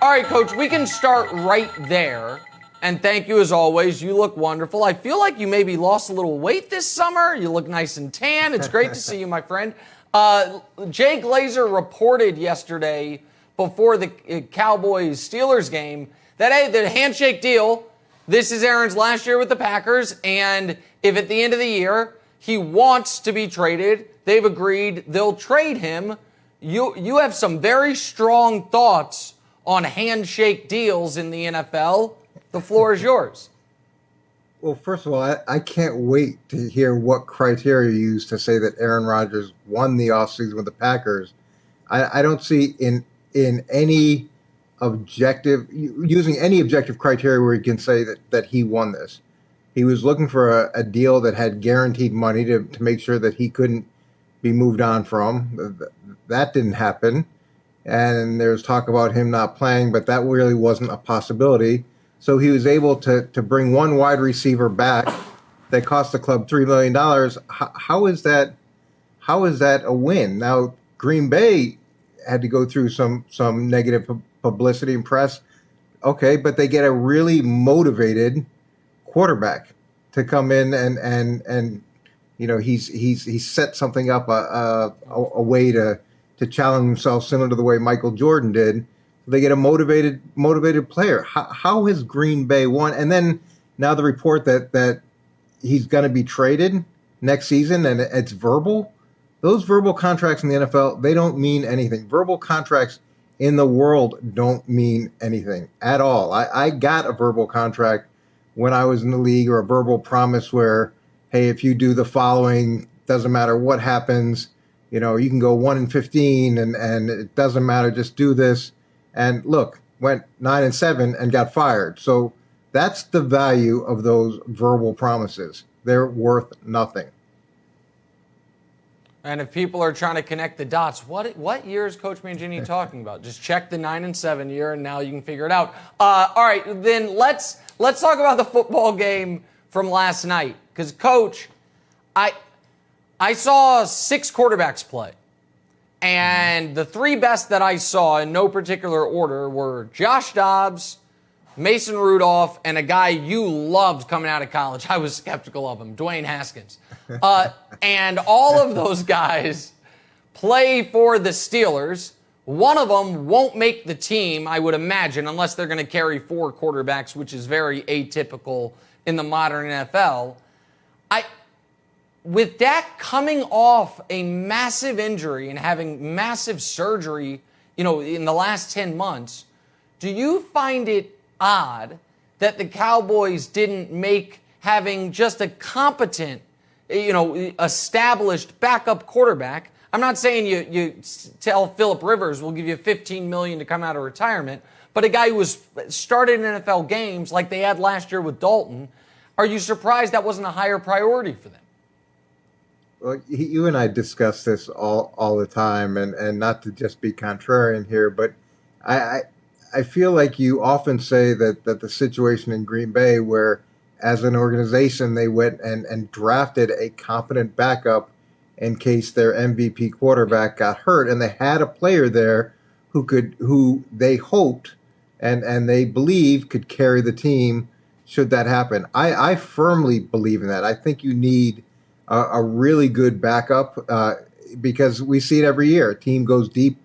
All right, Coach, we can start right there. And thank you as always. You look wonderful. I feel like you maybe lost a little weight this summer. You look nice and tan. It's great to see you, my friend. Jay Glazer reported yesterday before the Cowboys-Steelers game that, hey, the handshake deal, this is Aaron's last year with the Packers, and if at the end of the year he wants to be traded, they've agreed they'll trade him. You have some very strong thoughts on handshake deals in the NFL. The floor is yours. Well, first of all, I can't wait to hear what criteria you use to say that Aaron Rodgers won the offseason with the Packers. I don't see in any using any objective criteria where you can say that he won this. He was looking for a deal that had guaranteed money to make sure that he couldn't be moved on from. That didn't happen. And there's talk about him not playing, but that really wasn't a possibility. So he was able to bring one wide receiver back that cost the club $3 million. How is that a win? Now, Green Bay had to go through some negative publicity and press. Okay, but they get a really motivated quarterback to come in and he's set something up a way to challenge himself similar to the way Michael Jordan did. They get a motivated player. How has Green Bay won? And then now the report that he's going to be traded next season, and it's verbal. Those verbal contracts in the NFL, they don't mean anything. Verbal contracts in the world don't mean anything at all. I got a verbal contract when I was in the league, or a verbal promise where, hey, if you do the following, doesn't matter what happens, you can go 1-15 and it doesn't matter, just do this. And look, went 9-7 and got fired. So that's the value of those verbal promises. They're worth nothing. And if people are trying to connect the dots, what year is Coach Mangini talking about? Just check the 9-7 year, and now you can figure it out. All right, then let's talk about the football game from last night. Because, Coach, I saw 6 quarterbacks play. And the 3 best that I saw in no particular order were Josh Dobbs, Mason Rudolph, and a guy you loved coming out of college. I was skeptical of him, Dwayne Haskins. And all of those guys play for the Steelers. One of them won't make the team, I would imagine, unless they're going to carry 4 quarterbacks, which is very atypical in the modern NFL. With Dak coming off a massive injury and having massive surgery, in the last 10 months, do you find it odd that the Cowboys didn't make having just a competent, established backup quarterback? I'm not saying you tell Phillip Rivers we'll give you $15 million to come out of retirement, but a guy who was started in NFL games like they had last year with Dalton, are you surprised that wasn't a higher priority for them? Well, you and I discuss this all the time, and not to just be contrarian here, but I feel like you often say that the situation in Green Bay, where as an organization they went and drafted a competent backup in case their MVP quarterback got hurt, and they had a player there who they hoped and they believe could carry the team should that happen. I firmly believe in that. I think you need a really good backup because we see it every year. A team goes deep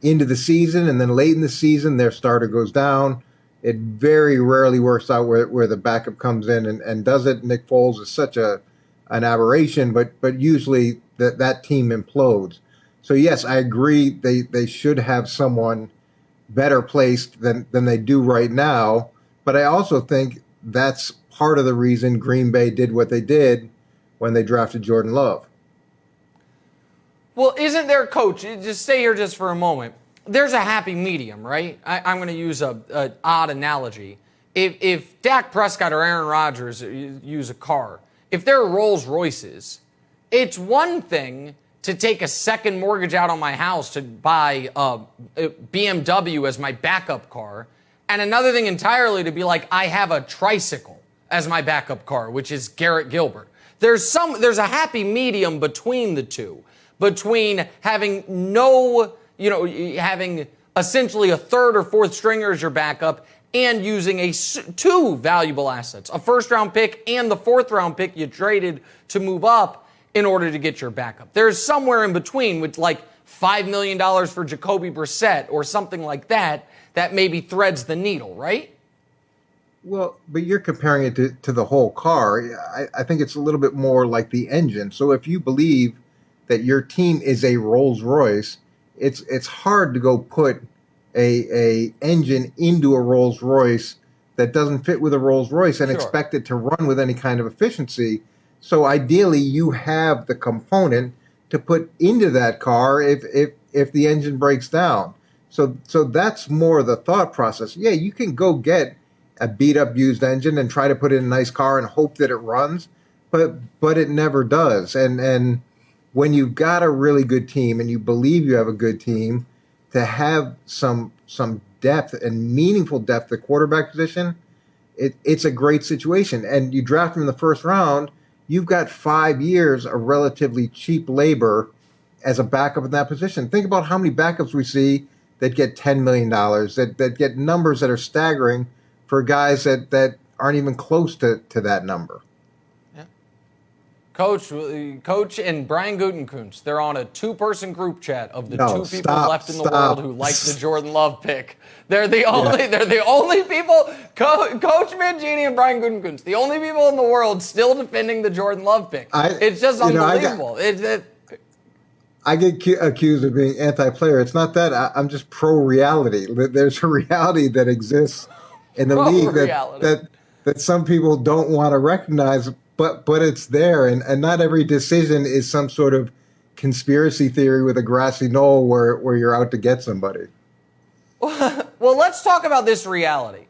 into the season, and then late in the season, their starter goes down. It very rarely works out where the backup comes in and does it. Nick Foles is such an aberration, but usually that team implodes. So, yes, I agree they should have someone better placed than they do right now. But I also think that's part of the reason Green Bay did what they did when they drafted Jordan Love. Well, isn't there, Coach, just stay here just for a moment. There's a happy medium, right? I'm going to use an odd analogy. If Dak Prescott or Aaron Rodgers use a car, if they're Rolls Royces, it's one thing to take a second mortgage out on my house to buy a BMW as my backup car, and another thing entirely to be like, I have a tricycle as my backup car, which is Garrett Gilbert. There's a happy medium between the two, between having having essentially a third or fourth stringer as your backup and using two valuable assets, a first-round pick and the fourth-round pick you traded to move up in order to get your backup. There's somewhere in between with like $5 million for Jacoby Brissett or something like that maybe threads the needle, right? Well, but you're comparing it to the whole car. I think it's a little bit more like the engine. So if you believe that your team is a Rolls Royce, it's hard to go put a engine into a Rolls Royce that doesn't fit with a Rolls Royce and expect it to run with any kind of efficiency. So ideally, you have the component to put into that car if the engine breaks down. So that's more the thought process. Yeah, you can go get a beat up used engine and try to put it in a nice car and hope that it runs, but it never does. And when you've got a really good team and you believe you have a good team, to have some depth and meaningful depth at quarterback position, it's a great situation. And you draft him in the first round, you've got 5 years of relatively cheap labor as a backup in that position. Think about how many backups we see that get $10 million, that get numbers that are staggering for guys that aren't even close to that number. Yeah. Coach and Brian Gutekunst, they're on a two-person group chat of the two people left in the world who like the Jordan Love pick. They're the only people, Coach Mangini and Brian Gutekunst, the only people in the world still defending the Jordan Love pick. It's just unbelievable. I get accused of being anti-player. It's not that. I'm just pro-reality. There's a reality that exists in the league that some people don't want to recognize, but it's there. And not every decision is some sort of conspiracy theory with a grassy knoll where you're out to get somebody. Well, let's talk about this reality.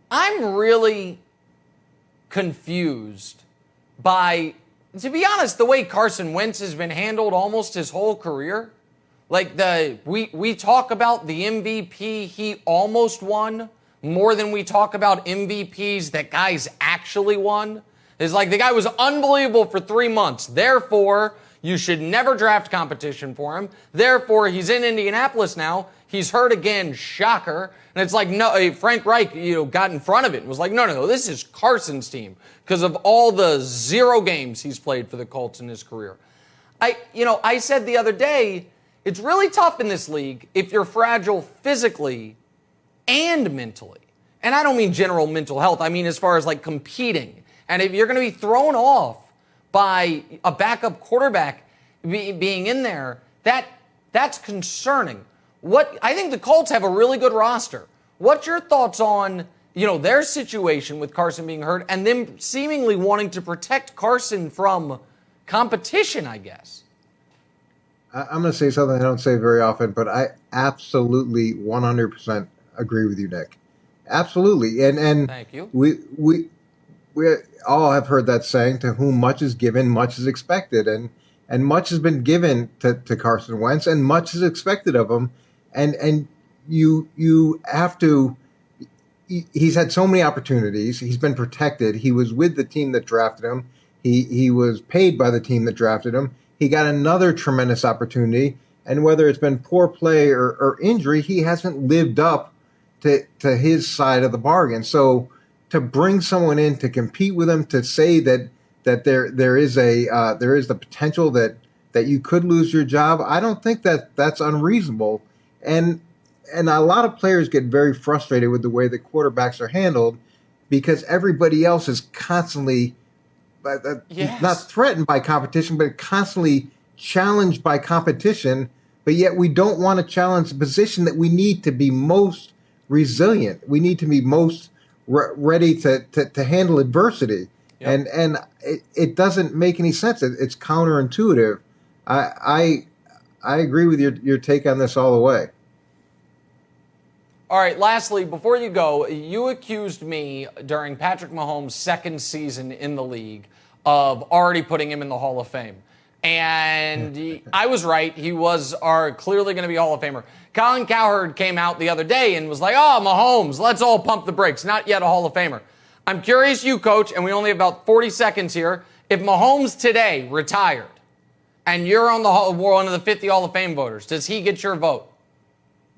I'm really confused by, to be honest, the way Carson Wentz has been handled almost his whole career. Like we talk about the MVP he almost won more than we talk about MVPs that guys actually won. It's like the guy was unbelievable for 3 months. Therefore, you should never draft competition for him. Therefore, he's in Indianapolis now. He's hurt again. Shocker. And it's like, no, Frank Reich, got in front of it and was like, no, this is Carson's team because of all the 0 games he's played for the Colts in his career. I said the other day, it's really tough in this league if you're fragile physically and mentally. And I don't mean general mental health. I mean as far as like competing. And if you're going to be thrown off by a backup quarterback being in there, that's concerning. I think the Colts have a really good roster. What's your thoughts on, their situation with Carson being hurt and them seemingly wanting to protect Carson from competition, I guess? I'm going to say something I don't say very often, but I absolutely 100% agree with you, Nick. Absolutely. And thank you. We all have heard that saying, to whom much is given, much is expected. And much has been given to Carson Wentz, and much is expected of him. And you have to, he's had so many opportunities. He's been protected. He was with the team that drafted him. He was paid by the team that drafted him. He got another tremendous opportunity. And whether it's been poor play or injury, he hasn't lived up to his side of the bargain. So to bring someone in to compete with him, to say that there is the potential that you could lose your job, I don't think that's unreasonable. And a lot of players get very frustrated with the way that quarterbacks are handled because everybody else is constantly not threatened by competition, but constantly challenged by competition. But yet we don't want to challenge the position that we need to be most resilient. We need to be most ready to handle adversity. Yep. And it doesn't make any sense. It's counterintuitive. I agree with your take on this all the way. All right, lastly, before you go, you accused me during Patrick Mahomes' second season in the league of already putting him in the Hall of Fame. And I was right. He was clearly going to be a Hall of Famer. Colin Cowherd came out the other day and was like, oh, Mahomes, let's all pump the brakes. Not yet a Hall of Famer. I'm curious, you, Coach, and we only have about 40 seconds here. If Mahomes today retired and you're on one of the 50 Hall of Fame voters, does he get your vote?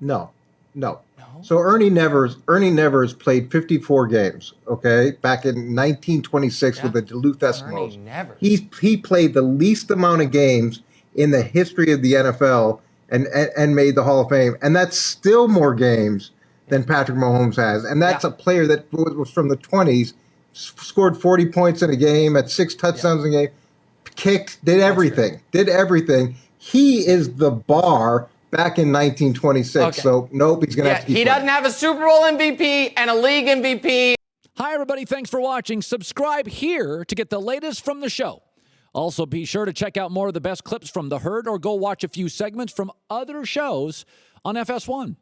No. No. So Ernie Nevers played 54 games, okay, back in 1926 with the Duluth Eskimos. Ernie Nevers. He played the least amount of games in the history of the NFL and made the Hall of Fame. And that's still more games than Patrick Mahomes has. And that's a player that was from the 20s, scored 40 points in a game, had 6 touchdowns in a game, kicked, did everything. He is the bar back in 1926. Okay. So, nope, he's going to have to keep He playing. doesn't have a Super Bowl MVP and a league MVP. Hi, everybody. Thanks for watching. Subscribe here to get the latest from the show. Also, be sure to check out more of the best clips from The Herd or go watch a few segments from other shows on FS1.